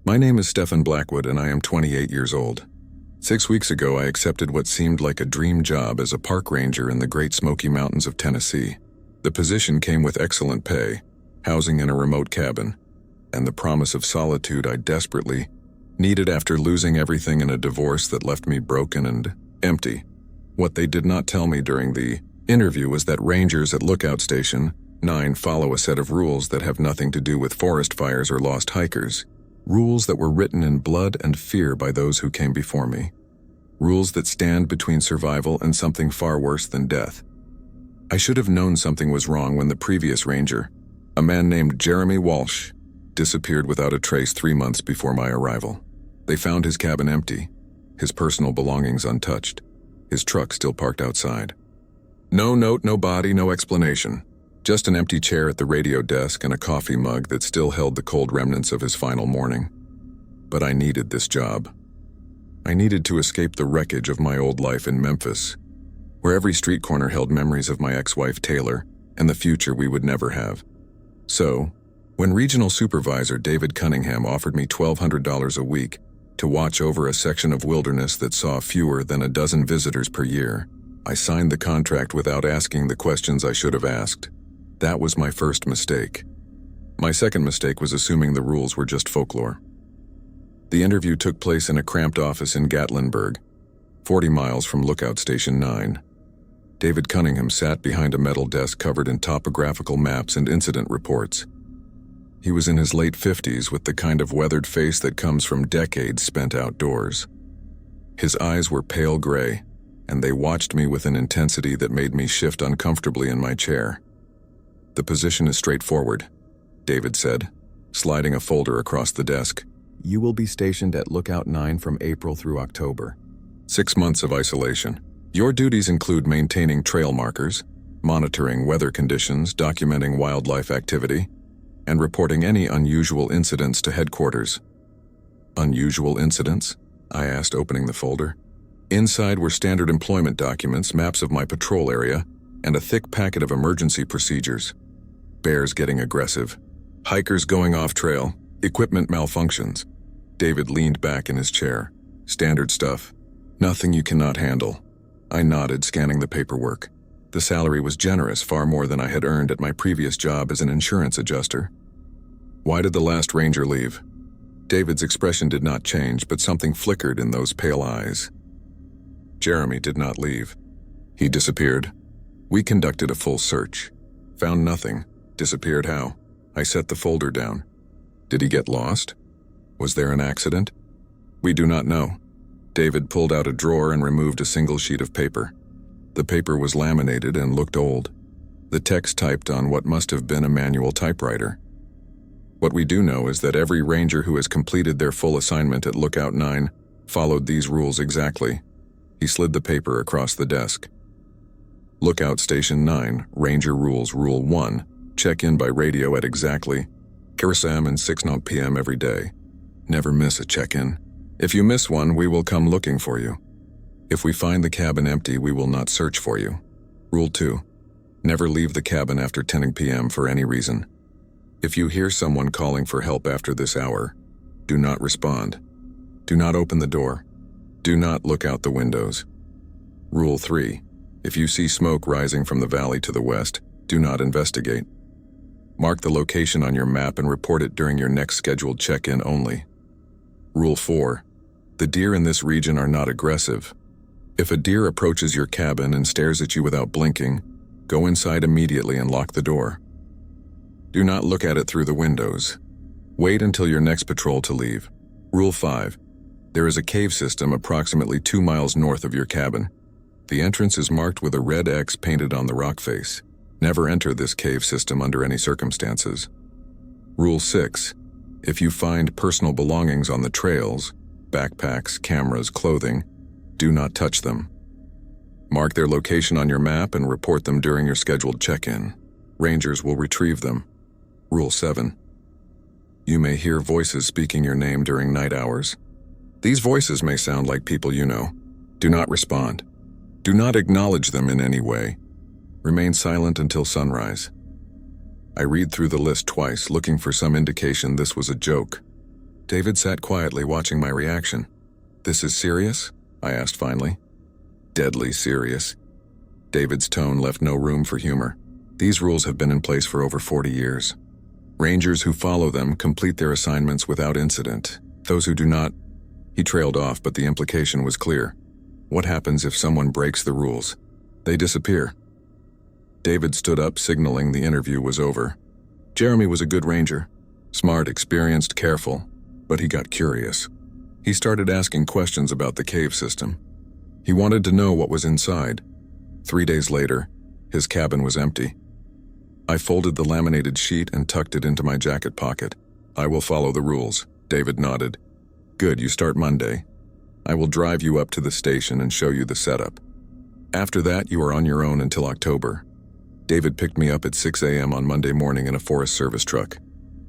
My name is Stephen Blackwood and I am 28 years old. 6 weeks ago, I accepted what seemed like a dream job as a park ranger in the Great Smoky Mountains of Tennessee. The position came with excellent pay, housing in a remote cabin, and the promise of solitude I desperately needed after losing everything in a divorce that left me broken and empty. What they did not tell me during the interview was that rangers at Lookout Station 9 follow a set of rules that have nothing to do with forest fires or lost hikers. Rules that were written in blood and fear by those who came before me. Rules that stand between survival and something far worse than death. I should have known something was wrong when the previous ranger, a man named Jeremy Walsh, disappeared without a trace 3 months before my arrival. They found his cabin empty, his personal belongings untouched, his truck still parked outside. No note, no body, no explanation. Just an empty chair at the radio desk and a coffee mug that still held the cold remnants of his final morning. But I needed this job. I needed to escape the wreckage of my old life in Memphis, where every street corner held memories of my ex-wife Taylor and the future we would never have. So, when Regional Supervisor David Cunningham offered me $1,200 a week to watch over a section of wilderness that saw fewer than a dozen visitors per year, I signed the contract without asking the questions I should have asked. That was my first mistake. My second mistake was assuming the rules were just folklore. The interview took place in a cramped office in Gatlinburg, 40 miles from Lookout Station 9. David Cunningham sat behind a metal desk covered in topographical maps and incident reports. He was in his late 50s with the kind of weathered face that comes from decades spent outdoors. His eyes were pale gray, and they watched me with an intensity that made me shift uncomfortably in my chair. "The position is straightforward," David said, sliding a folder across the desk. "You will be stationed at Lookout 9 from April through October. 6 months of isolation. Your duties include maintaining trail markers, monitoring weather conditions, documenting wildlife activity, and reporting any unusual incidents to headquarters." "Unusual incidents?" I asked, opening the folder. Inside were standard employment documents, maps of my patrol area, and a thick packet of emergency procedures. Bears getting aggressive, hikers going off trail, equipment malfunctions. David leaned back in his chair. "Standard stuff. Nothing you cannot handle." I nodded, scanning the paperwork. The salary was generous, far more than I had earned at my previous job as an insurance adjuster. "Why did the last ranger leave?" David's expression did not change, but something flickered in those pale eyes. "Jeremy did not leave. He disappeared. We conducted a full search. Found nothing. Disappeared how?" I set the folder down. "Did he get lost? Was there an accident?" "We do not know." David pulled out a drawer and removed a single sheet of paper. The paper was laminated and looked old, the text typed on what must have been a manual typewriter. "What we do know is that every ranger who has completed their full assignment at Lookout 9 followed these rules exactly." He slid the paper across the desk. "Lookout Station 9, Ranger Rules Rule 1, check in by radio at exactly 6 a.m. and 6 p.m. every day. Never miss a check-in. If you miss one, we will come looking for you. If we find the cabin empty, we will not search for you. Rule 2, never leave the cabin after 10 p.m. for any reason. If you hear someone calling for help after this hour, do not respond. Do not open the door. Do not look out the windows. Rule 3, if you see smoke rising from the valley to the west, do not investigate. Mark the location on your map and report it during your next scheduled check-in only. Rule 4, the deer in this region are not aggressive. If a deer approaches your cabin and stares at you without blinking, go inside immediately and lock the door. Do not look at it through the windows. Wait until your next patrol to leave. Rule 5, there is a cave system approximately 2 miles north of your cabin. The entrance is marked with a red X painted on the rock face. Never enter this cave system under any circumstances. Rule 6, if you find personal belongings on the trails, backpacks, cameras, clothing, do not touch them. Mark their location on your map and report them during your scheduled check-in. Rangers will retrieve them. Rule 7, you may hear voices speaking your name during night hours. These voices may sound like people you know. Do not respond. Do not acknowledge them in any way. Remain silent until sunrise. I read through the list twice, looking for some indication this was a joke. David sat quietly watching my reaction. "This is serious?" I asked finally. "Deadly serious." David's tone left no room for humor. "These rules have been in place for over 40 years. Rangers who follow them complete their assignments without incident. Those who do not..." He trailed off, but the implication was clear. What happens if someone breaks the rules? They disappear. David stood up, signaling the interview was over. Jeremy was a good ranger. Smart, experienced, careful, but he got curious. He started asking questions about the cave system. He wanted to know what was inside. 3 days later, his cabin was empty. I folded the laminated sheet and tucked it into my jacket pocket. "I will follow the rules," David nodded. "Good, you start Monday. I will drive you up to the station and show you the setup. After that, you are on your own until October." David picked me up at 6 a.m. on Monday morning in a Forest Service truck.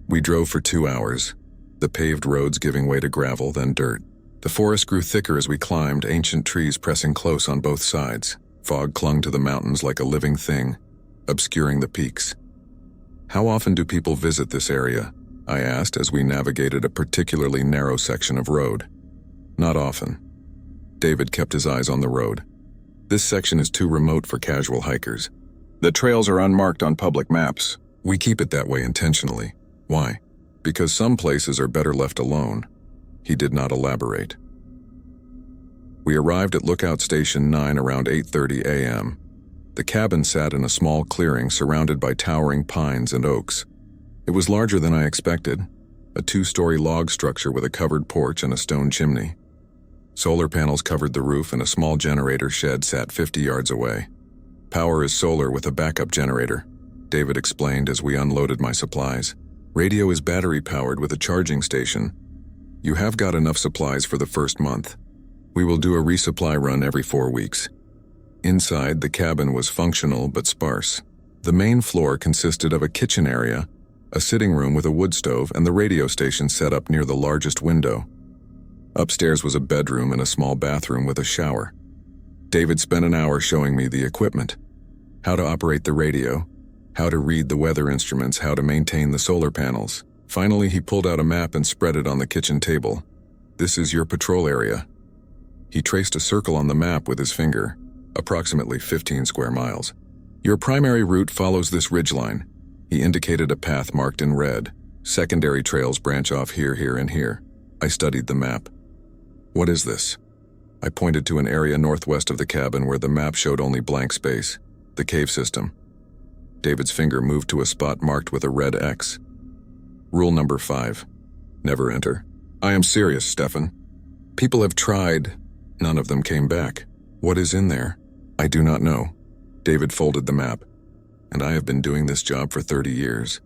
We drove for 2 hours, the paved roads giving way to gravel, then dirt. The forest grew thicker as we climbed, ancient trees pressing close on both sides. Fog clung to the mountains like a living thing, obscuring the peaks. "How often do people visit this area?" I asked as we navigated a particularly narrow section of road. "Not often." David kept his eyes on the road. "This section is too remote for casual hikers. The trails are unmarked on public maps. We keep it that way intentionally." "Why?" "Because some places are better left alone." He did not elaborate. We arrived at Lookout Station 9 around 8:30 a.m. The cabin sat in a small clearing surrounded by towering pines and oaks. It was larger than I expected, a 2-story log structure with a covered porch and a stone chimney. Solar panels covered the roof and a small generator shed sat 50 yards away. "Power is solar with a backup generator," David explained as we unloaded my supplies. "Radio is battery-powered with a charging station. You have got enough supplies for the first month. We will do a resupply run every 4 weeks." Inside, the cabin was functional but sparse. The main floor consisted of a kitchen area, a sitting room with a wood stove, and the radio station set up near the largest window. Upstairs was a bedroom and a small bathroom with a shower. David spent an hour showing me the equipment. How to operate the radio, how to read the weather instruments, how to maintain the solar panels. Finally, he pulled out a map and spread it on the kitchen table. "This is your patrol area." He traced a circle on the map with his finger, approximately 15 square miles. "Your primary route follows this ridgeline." He indicated a path marked in red. "Secondary trails branch off here, here, and here." I studied the map. "What is this?" I pointed to an area northwest of the cabin where the map showed only blank space. "The cave system." David's finger moved to a spot marked with a red X. "Rule number 5. Never enter." "I am serious, Stefan. People have tried. None of them came back." "What is in there?" "I do not know." David folded the map. "And I have been doing this job for 30 years.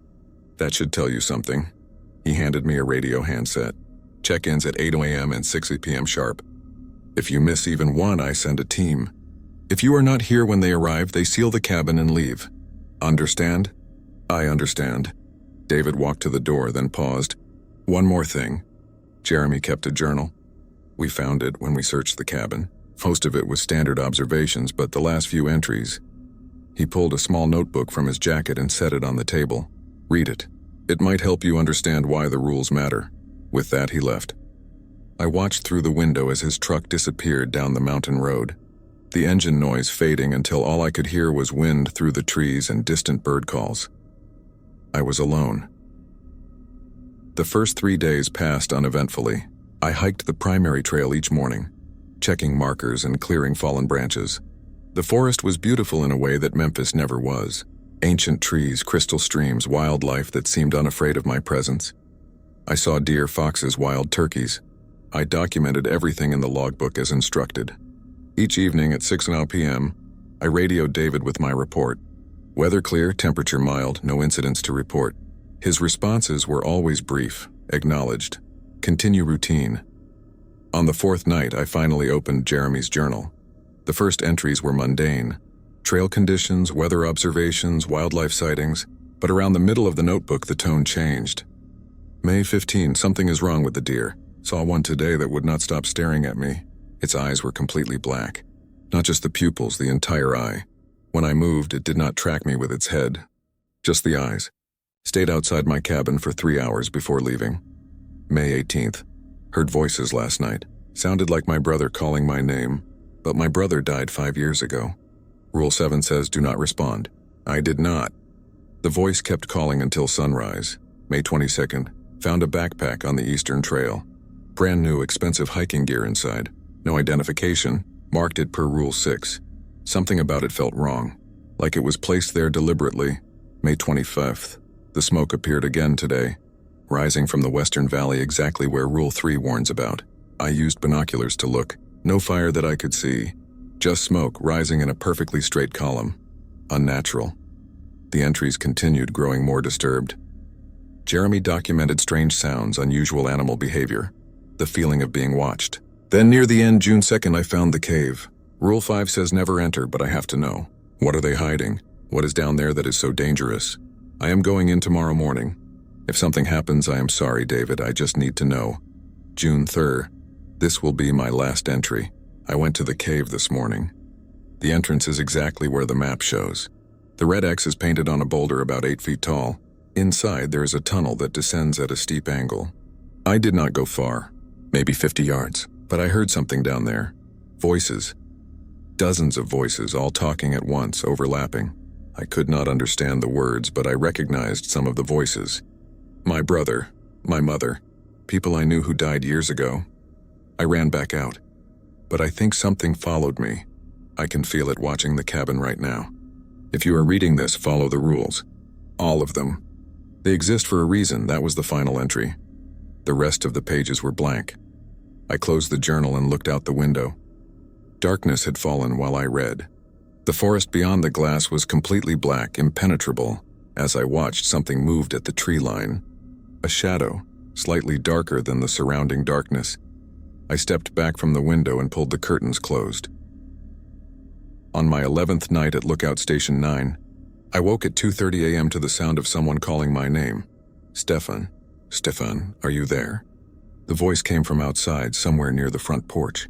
That should tell you something." He handed me a radio handset. "Check-ins at 8 a.m. and 6 p.m. sharp. If you miss even one, I send a team. If you are not here when they arrive, they seal the cabin and leave. Understand?" "I understand." David walked to the door, then paused. "One more thing. Jeremy kept a journal. We found it when we searched the cabin. Most of it was standard observations, but the last few entries..." He pulled a small notebook from his jacket and set it on the table. "Read it. It might help you understand why the rules matter." With that, he left. I watched through the window as his truck disappeared down the mountain road, the engine noise fading until all I could hear was wind through the trees and distant bird calls. I was alone. The first 3 days passed uneventfully. I hiked the primary trail each morning, checking markers and clearing fallen branches. The forest was beautiful in a way that Memphis never was. Ancient trees, crystal streams, wildlife that seemed unafraid of my presence. I saw deer, foxes, wild turkeys. I documented everything in the logbook as instructed. Each evening at 6 p.m., I radioed David with my report. Weather clear, temperature mild, no incidents to report. His responses were always brief, acknowledged. Continue routine. On the 4th night, I finally opened Jeremy's journal. The first entries were mundane. Trail conditions, weather observations, wildlife sightings, but around the middle of the notebook the tone changed. May 15, something is wrong with the deer. Saw one today that would not stop staring at me. Its eyes were completely black. Not just the pupils, the entire eye. When I moved, it did not track me with its head. Just the eyes. Stayed outside my cabin for 3 hours before leaving. May 18th. Heard voices last night. Sounded like my brother calling my name, but my brother died 5 years ago. Rule 7 says do not respond. I did not. The voice kept calling until sunrise. May 22nd. Found a backpack on the Eastern Trail. Brand new, expensive hiking gear inside. No identification. Marked it per Rule 6. Something about it felt wrong. Like it was placed there deliberately. May 25th. The smoke appeared again today, rising from the Western Valley exactly where Rule 3 warns about. I used binoculars to look. No fire that I could see. Just smoke rising in a perfectly straight column. Unnatural. The entries continued, growing more disturbed. Jeremy documented strange sounds, unusual animal behavior, the feeling of being watched. Then near the end, June 2nd, I found the cave. Rule 5 says never enter, but I have to know. What are they hiding? What is down there that is so dangerous? I am going in tomorrow morning. If something happens, I am sorry, David. I just need to know. June 3rd. This will be my last entry. I went to the cave this morning. The entrance is exactly where the map shows. The red X is painted on a boulder about 8 feet tall. Inside, there is a tunnel that descends at a steep angle. I did not go far, maybe 50 yards, but I heard something down there. Voices. Dozens of voices, all talking at once, overlapping. I could not understand the words, but I recognized some of the voices. My brother, my mother, people I knew who died years ago. I ran back out, but I think something followed me. I can feel it watching the cabin right now. If you are reading this, follow the rules. All of them. They exist for a reason. That was the final entry. The rest of the pages were blank. I closed the journal and looked out the window. Darkness had fallen while I read. The forest beyond the glass was completely black, impenetrable. As I watched, something moved at the tree line. A shadow, slightly darker than the surrounding darkness. I stepped back from the window and pulled the curtains closed. On my 11th night at Lookout Station 9, I woke at 2:30 a.m. to the sound of someone calling my name. Stefan. Stefan, are you there? The voice came from outside, somewhere near the front porch.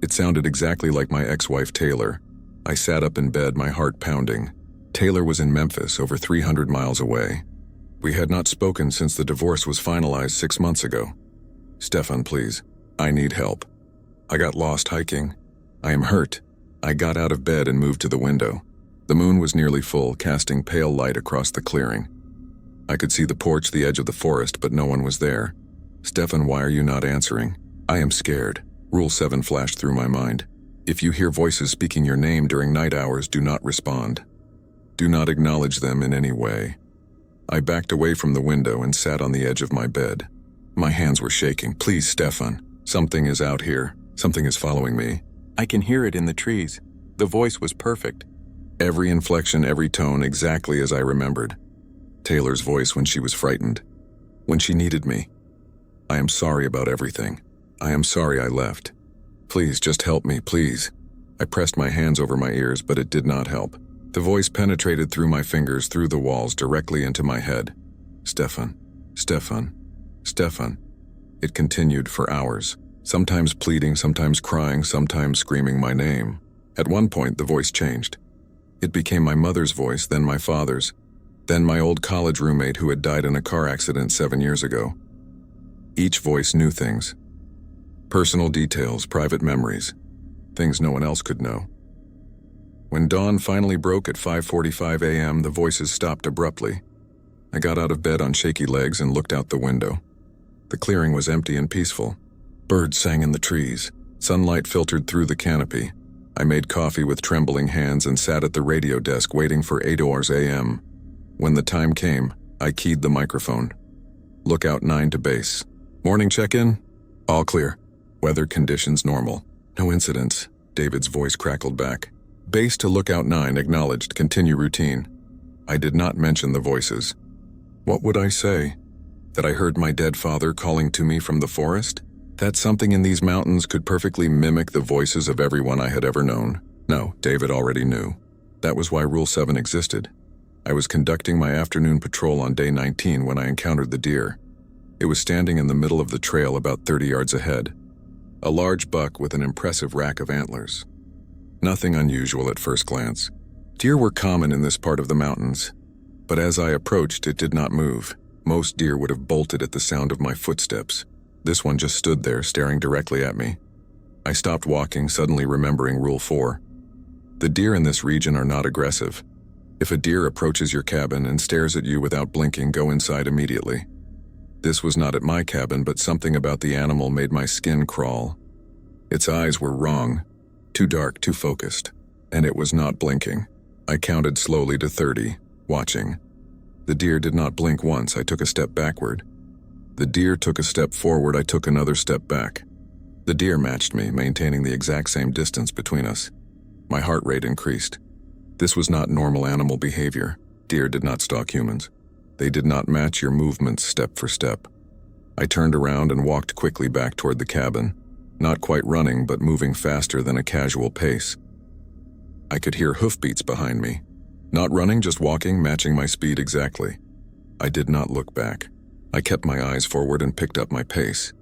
It sounded exactly like my ex-wife Taylor. I sat up in bed, my heart pounding. Taylor was in Memphis, over 300 miles away. We had not spoken since the divorce was finalized 6 months ago. Stefan, please. I need help. I got lost hiking. I am hurt. I got out of bed and moved to the window. The moon was nearly full, casting pale light across the clearing. I could see the porch, the edge of the forest, but no one was there. Stefan, why are you not answering? I am scared. Rule 7 flashed through my mind. If you hear voices speaking your name during night hours, do not respond. Do not acknowledge them in any way. I backed away from the window and sat on the edge of my bed. My hands were shaking. Please, Stefan. Something is out here. Something is following me. I can hear it in the trees. The voice was perfect. Every inflection, every tone, exactly as I remembered. Taylor's voice when she was frightened. When she needed me. I am sorry about everything. I am sorry I left. Please, just help me, please. I pressed my hands over my ears, but it did not help. The voice penetrated through my fingers, through the walls, directly into my head. Stefan, Stefan, Stefan. It continued for hours, sometimes pleading, sometimes crying, sometimes screaming my name. At one point, the voice changed. It became my mother's voice, then my father's, then my old college roommate who had died in a car accident 7 years ago. Each voice knew things. Personal details, private memories, things no one else could know. When dawn finally broke at 5:45 a.m., the voices stopped abruptly. I got out of bed on shaky legs and looked out the window. The clearing was empty and peaceful. Birds sang in the trees. Sunlight filtered through the canopy. I made coffee with trembling hands and sat at the radio desk waiting for 8 a.m. When the time came, I keyed the microphone. Lookout 9 to base. Morning check-in? All clear. Weather conditions normal. No incidents. David's voice crackled back. Base to Lookout 9 acknowledged. Continue routine. I did not mention the voices. What would I say? That I heard my dead father calling to me from the forest? That something in these mountains could perfectly mimic the voices of everyone I had ever known? No, David already knew. That was why Rule 7 existed. I was conducting my afternoon patrol on day 19 when I encountered the deer. It was standing in the middle of the trail about 30 yards ahead. A large buck with an impressive rack of antlers. Nothing unusual at first glance. Deer were common in this part of the mountains, but as I approached, it did not move. Most deer would have bolted at the sound of my footsteps. This one just stood there, staring directly at me. I stopped walking, suddenly remembering Rule 4. The deer in this region are not aggressive. If a deer approaches your cabin and stares at you without blinking, go inside immediately. This was not at my cabin, but something about the animal made my skin crawl. Its eyes were wrong, too dark, too focused, and it was not blinking. I counted slowly to 30, watching. The deer did not blink once. I took a step backward. The deer took a step forward. I took another step back. The deer matched me, maintaining the exact same distance between us. My heart rate increased. This was not normal animal behavior. Deer did not stalk humans. They did not match your movements step for step. I turned around and walked quickly back toward the cabin, not quite running, but moving faster than a casual pace. I could hear hoofbeats behind me. Not running, just walking, matching my speed exactly. I did not look back. I kept my eyes forward and picked up my pace.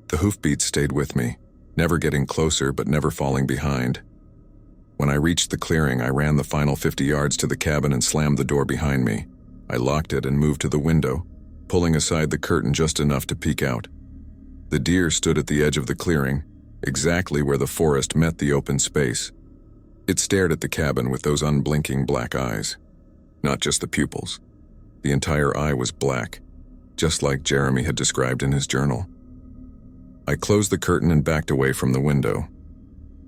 The hoofbeats stayed with me, never getting closer but never falling behind. When I reached the clearing, I ran the final 50 yards to the cabin and slammed the door behind me. I locked it and moved to the window, pulling aside the curtain just enough to peek out. The deer stood at the edge of the clearing, exactly where the forest met the open space. It stared at the cabin with those unblinking black eyes. Not just the pupils. The entire eye was black, just like Jeremy had described in his journal. I closed the curtain and backed away from the window.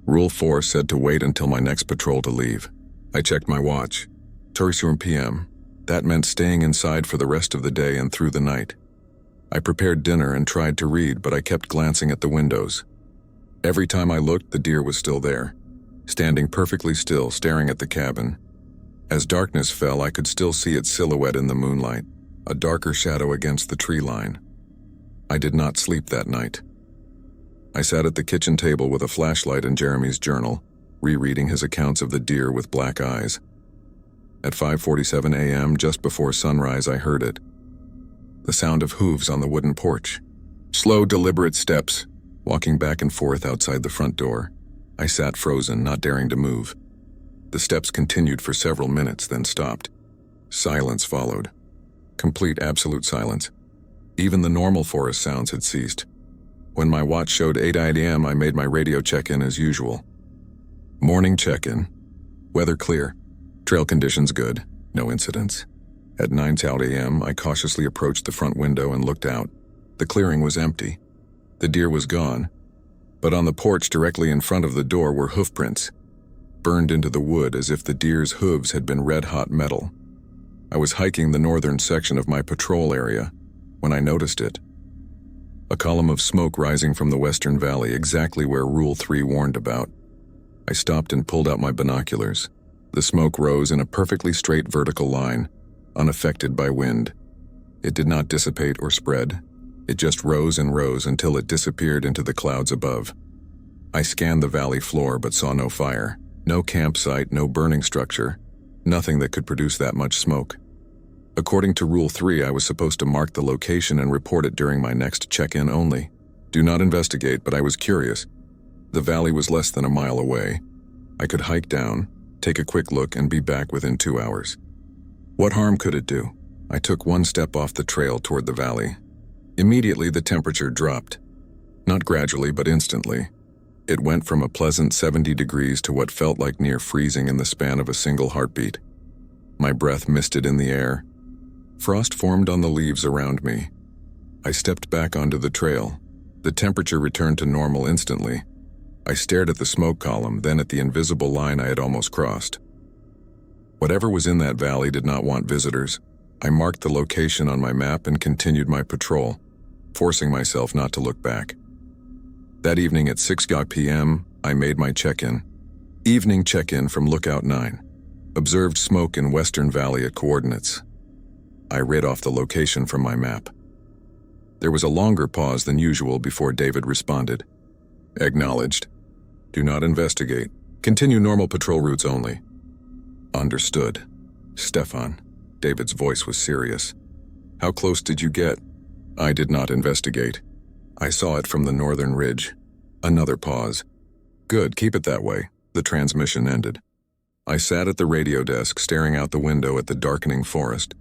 Rule 4 said to wait until my next patrol to leave. I checked my watch. 3 p.m. That meant staying inside for the rest of the day and through the night. I prepared dinner and tried to read, but I kept glancing at the windows. Every time I looked, the deer was still there, standing perfectly still, staring at the cabin. As darkness fell, I could still see its silhouette in the moonlight, a darker shadow against the tree line. I did not sleep that night. I sat at the kitchen table with a flashlight and Jeremy's journal, rereading his accounts of the deer with black eyes. At 5:47 a.m., just before sunrise, I heard it. The sound of hooves on the wooden porch. Slow, deliberate steps, walking back and forth outside the front door. I sat frozen, not daring to move. The steps continued for several minutes, then stopped. Silence followed. Complete, absolute silence. Even the normal forest sounds had ceased. When my watch showed 8 a.m., I made my radio check-in as usual. Morning check-in. Weather clear. Trail conditions good. No incidents. At 9 a.m., I cautiously approached the front window and looked out. The clearing was empty. The deer was gone. But on the porch directly in front of the door were hoofprints, burned into the wood as if the deer's hooves had been red-hot metal. I was hiking the northern section of my patrol area when I noticed it. A column of smoke rising from the western valley, exactly where Rule 3 warned about. I stopped and pulled out my binoculars. The smoke rose in a perfectly straight vertical line, unaffected by wind. It did not dissipate or spread. It just rose and rose until it disappeared into the clouds above. I scanned the valley floor but saw no fire, no campsite, no burning structure, nothing that could produce that much smoke. According to Rule 3, I was supposed to mark the location and report it during my next check-in only. Do not investigate, but I was curious. The valley was less than a mile away. I could hike down, take a quick look, and be back within 2 hours. What harm could it do? I took one step off the trail toward the valley. Immediately, the temperature dropped. Not gradually, but instantly. It went from a pleasant 70 degrees to what felt like near freezing in the span of a single heartbeat. My breath misted in the air. Frost formed on the leaves around me. I stepped back onto the trail. The temperature returned to normal instantly. I stared at the smoke column, then at the invisible line I had almost crossed. Whatever was in that valley did not want visitors. I marked the location on my map and continued my patrol, forcing myself not to look back. That evening at 6 p.m., I made my check-in. Evening check-in from Lookout 9. Observed smoke in Western Valley at coordinates. I read off the location from my map. There was a longer pause than usual before David responded. Acknowledged. Do not investigate. Continue normal patrol routes only. Understood. Stefan. David's voice was serious. How close did you get? I did not investigate. I saw it from the northern ridge. Another pause. Good, keep it that way. The transmission ended. I sat at the radio desk, staring out the window at the darkening forest.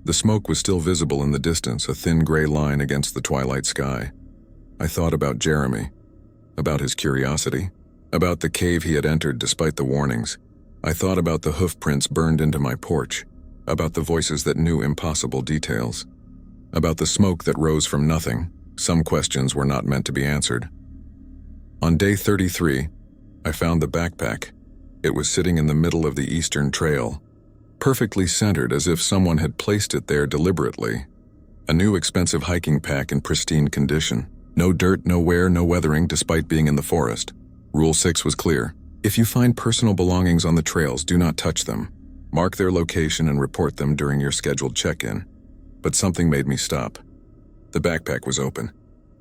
The smoke was still visible in the distance, a thin gray line against the twilight sky. I thought about Jeremy, about his curiosity, about the cave he had entered despite the warnings. I thought about the hoof prints burned into my porch, about the voices that knew impossible details, about the smoke that rose from nothing. Some questions were not meant to be answered. On day 33, I found the backpack. It was sitting in the middle of the eastern trail, perfectly centered as if someone had placed it there deliberately. A new expensive hiking pack in pristine condition. No dirt, no wear, no weathering despite being in the forest. Rule 6 was clear. If you find personal belongings on the trails, do not touch them. Mark their location and report them during your scheduled check-in. But something made me stop. The backpack was open.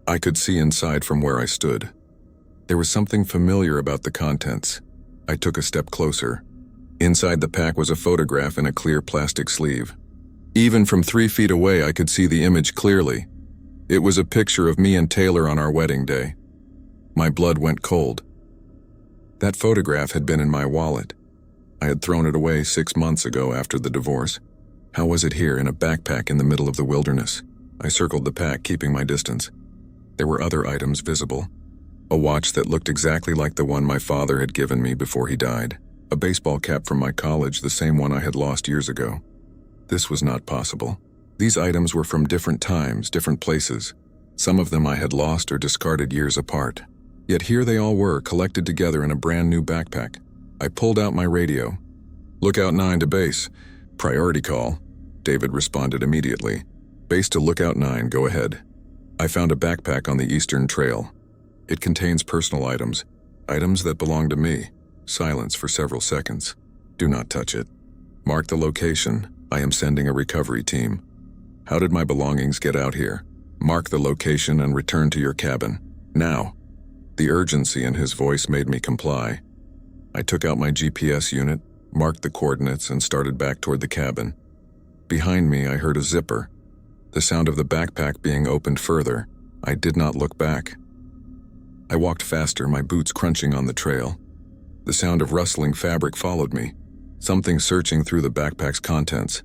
I could see inside from where I stood. There was something familiar about the contents. I took a step closer. Inside the pack was a photograph in a clear plastic sleeve. Even from 3 feet away, I could see the image clearly. It was a picture of me and Taylor on our wedding day. My blood went cold. That photograph had been in my wallet. I had thrown it away 6 months ago after the divorce. How was it here in a backpack in the middle of the wilderness? I circled the pack, keeping my distance. There were other items visible. A watch that looked exactly like the one my father had given me before he died. A baseball cap from my college, the same one I had lost years ago. This was not possible. These items were from different times, different places. Some of them I had lost or discarded years apart. Yet here they all were, collected together in a brand new backpack. I pulled out my radio. "Lookout 9 to base. Priority call." David responded immediately. "Base to Lookout 9, go ahead." I found a backpack on the eastern trail. It contains personal items, items that belong to me. Silence for several seconds. "Do not touch it. Mark the location. I am sending a recovery team." "How did my belongings get out here?" "Mark the location and return to your cabin. Now." The urgency in his voice made me comply. I took out my GPS unit, marked the coordinates, and started back toward the cabin. Behind me, I heard a zipper. The sound of the backpack being opened further. I did not look back. I walked faster, my boots crunching on the trail. The sound of rustling fabric followed me, something searching through the backpack's contents.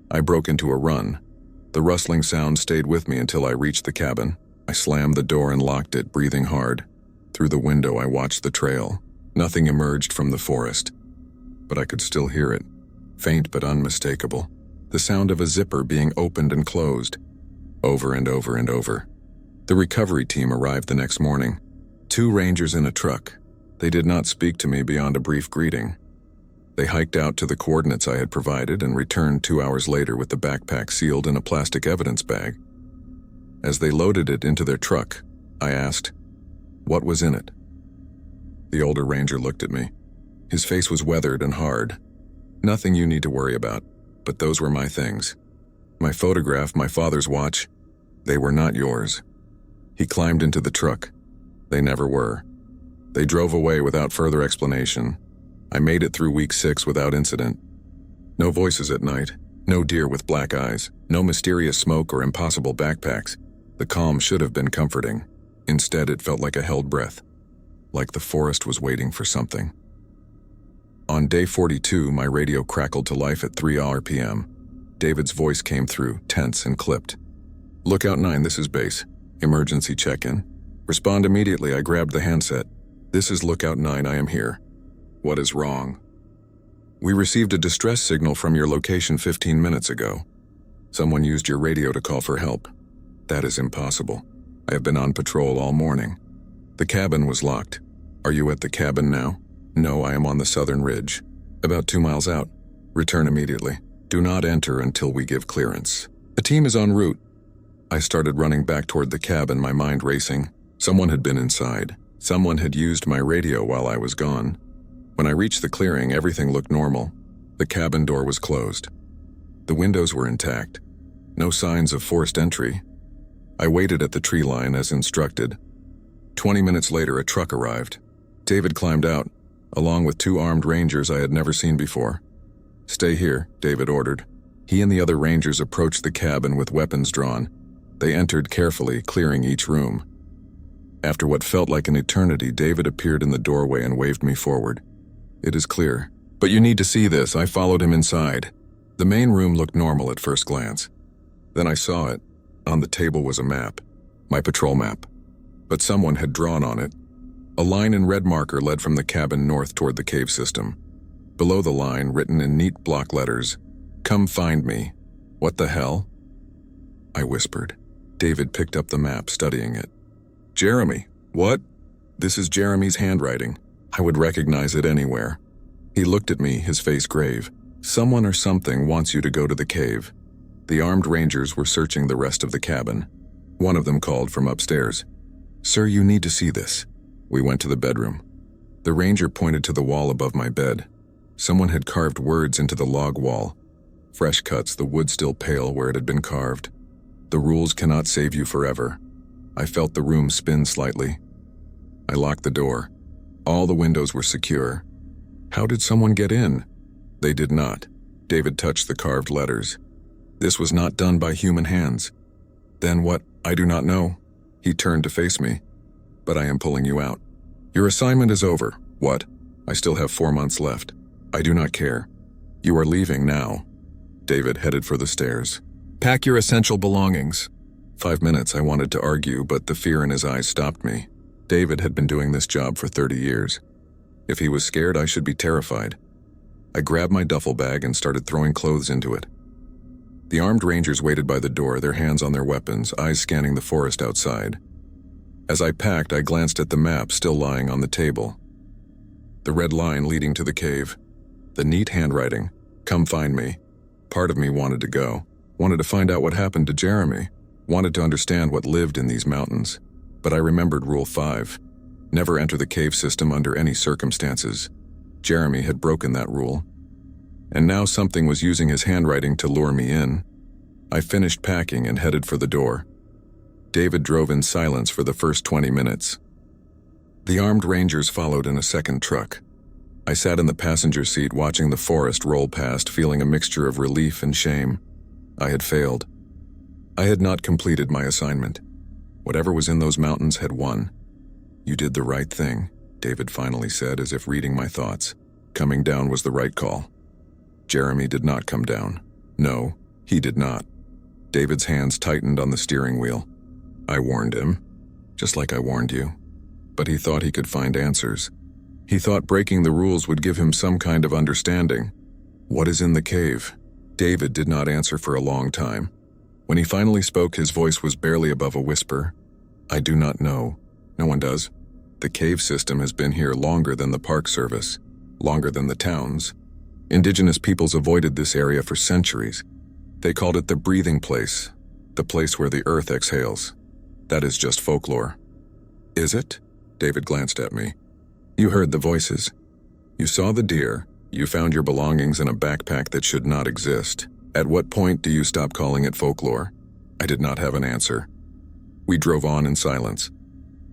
I broke into a run. The rustling sound stayed with me until I reached the cabin. I slammed the door and locked it, breathing hard. Through the window, I watched the trail. Nothing emerged from the forest, but I could still hear it, faint but unmistakable. The sound of a zipper being opened and closed, over and over and over. The recovery team arrived the next morning. 2 rangers in a truck. They did not speak to me beyond a brief greeting. They hiked out to the coordinates I had provided and returned 2 hours later with the backpack sealed in a plastic evidence bag. As they loaded it into their truck, I asked, "What was in it?" The older ranger looked at me. His face was weathered and hard. "Nothing you need to worry about, but those were my things. My photograph, my father's watch, they were not yours." He climbed into the truck. They never were. They drove away without further explanation. I made it through week 6 without incident. No voices at night, no deer with black eyes, no mysterious smoke or impossible backpacks. The calm should have been comforting. Instead, it felt like a held breath, like the forest was waiting for something. On day 42, my radio crackled to life at 3 RPM. David's voice came through, tense and clipped. "Lookout 9, this is base. Emergency check-in. Respond immediately." I grabbed the handset. "This is Lookout 9, I am here." "What is wrong?" "We received a distress signal from your location 15 minutes ago. Someone used your radio to call for help." "That is impossible. I have been on patrol all morning." "The cabin was locked. Are you at the cabin now?" "No, I am on the southern ridge, about 2 miles out. Return immediately. Do not enter until we give clearance. The team is en route." I started running back toward the cabin, my mind racing. Someone had been inside. Someone had used my radio while I was gone. When I reached the clearing, everything looked normal. The cabin door was closed. The windows were intact. No signs of forced entry. I waited at the tree line as instructed. 20 minutes later, a truck arrived. David climbed out, along with 2 armed rangers I had never seen before. "Stay here," David ordered. He and the other rangers approached the cabin with weapons drawn. They entered carefully, clearing each room. After what felt like an eternity, David appeared in the doorway and waved me forward. "It is clear. But you need to see this." I followed him inside. The main room looked normal at first glance. Then I saw it. On the table was a map. My patrol map. but someone had drawn on it. A line in red marker led from the cabin north toward the cave system. Below the line, written in neat block letters, "Come find me." What the hell? I whispered. David picked up the map, studying it. Jeremy, what? This is Jeremy's handwriting. I would recognize it anywhere. He looked at me, his face grave. Someone or something wants you to go to the cave. The armed rangers were searching the rest of the cabin. One of them called from upstairs. Sir, you need to see this. We went to the bedroom. The ranger pointed to the wall above my bed. Someone had carved words into the log wall. Fresh cuts, the wood still pale where it had been carved. The rules cannot save you forever. I felt the room spin slightly. I locked the door. All the windows were secure. How did someone get in? They did not. David touched the carved letters. This was not done by human hands. Then what? I do not know. He turned to face me. But I am pulling you out. Your assignment is over. What? I still have 4 months left. I do not care. You are leaving now. David headed for the stairs. Pack your essential belongings. 5 minutes I wanted to argue, but the fear in his eyes stopped me. David had been doing this job for 30 years. If he was scared, I should be terrified. I grabbed my duffel bag and started throwing clothes into it. The armed rangers waited by the door, their hands on their weapons, eyes scanning the forest outside. As I packed, I glanced at the map still lying on the table. The red line leading to the cave. The neat handwriting. Come find me. Part of me wanted to go. Wanted to find out what happened to Jeremy. Wanted to understand what lived in these mountains. But I remembered Rule 5. Never enter the cave system under any circumstances. Jeremy had broken that rule. And now something was using his handwriting to lure me in. I finished packing and headed for the door. David drove in silence for the first 20 minutes. The armed rangers followed in a second truck. I sat in the passenger seat watching the forest roll past, feeling a mixture of relief and shame. I had failed. I had not completed my assignment. Whatever was in those mountains had won. You did the right thing, David finally said, as if reading my thoughts. Coming down was the right call. Jeremy did not come down. No, he did not. David's hands tightened on the steering wheel. I warned him, just like I warned you. But he thought he could find answers. He thought breaking the rules would give him some kind of understanding. What is in the cave? David did not answer for a long time. When he finally spoke, his voice was barely above a whisper. I do not know. No one does. The cave system has been here longer than the Park Service, longer than the towns. Indigenous peoples avoided this area for centuries. They called it the breathing place, the place where the earth exhales. That is just folklore. Is it? David glanced at me. You heard the voices. You saw the deer. You found your belongings in a backpack that should not exist. At what point do you stop calling it folklore? I did not have an answer. We drove on in silence.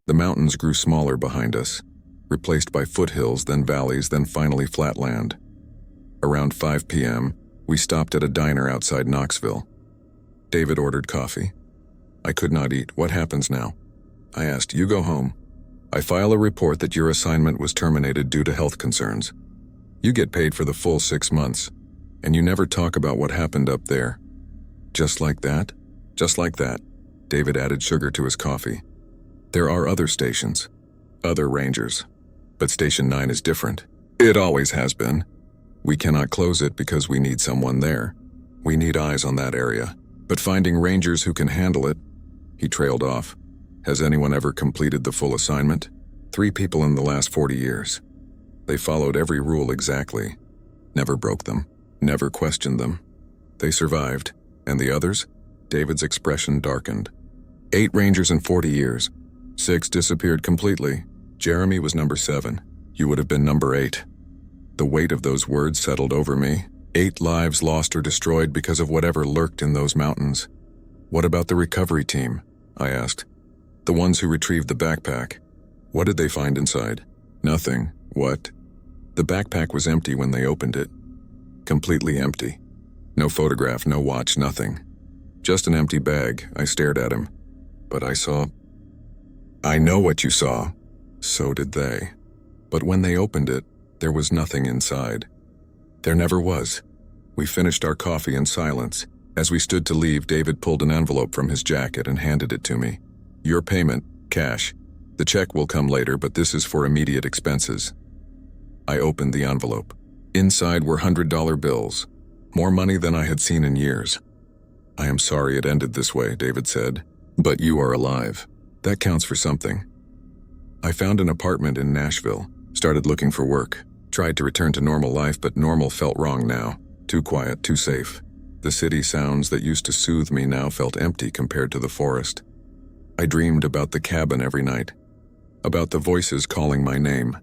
The mountains grew smaller behind us, replaced by foothills, then valleys, then finally flatland. Around 5 p.m., we stopped at a diner outside Knoxville. David ordered coffee. I could not eat. What happens now? I asked. You go home. I file a report that your assignment was terminated due to health concerns. You get paid for the full 6 months, and you never talk about what happened up there. Just like that? Just like that. David added sugar to his coffee. There are other stations, other rangers, but Station 9 is different. It always has been. We cannot close it because we need someone there. We need eyes on that area, but finding rangers who can handle it. He trailed off. Has anyone ever completed the full assignment? 3 people in the last 40 years. They followed every rule exactly. Never broke them. Never questioned them. They survived. And the others? David's expression darkened. 8 rangers in 40 years. 6 disappeared completely. Jeremy was number 7. You would have been number 8. The weight of those words settled over me. 8 lives lost or destroyed because of whatever lurked in those mountains. What about the recovery team? I asked. The ones who retrieved the backpack. What did they find inside? Nothing. What? The backpack was empty when they opened it. Completely empty. No photograph, no watch, nothing. Just an empty bag. I stared at him. But I saw... I know what you saw. So did they. But when they opened it, there was nothing inside. There never was. We finished our coffee in silence. As we stood to leave, David pulled an envelope from his jacket and handed it to me. Your payment, cash. The check will come later, but this is for immediate expenses. I opened the envelope. Inside were $100 bills, more money than I had seen in years. I am sorry it ended this way, David said, but you are alive. That counts for something. I found an apartment in Nashville, started looking for work, tried to return to normal life, but normal felt wrong now. Too quiet, too safe. The city sounds that used to soothe me now felt empty compared to the forest. I dreamed about the cabin every night, about the voices calling my name,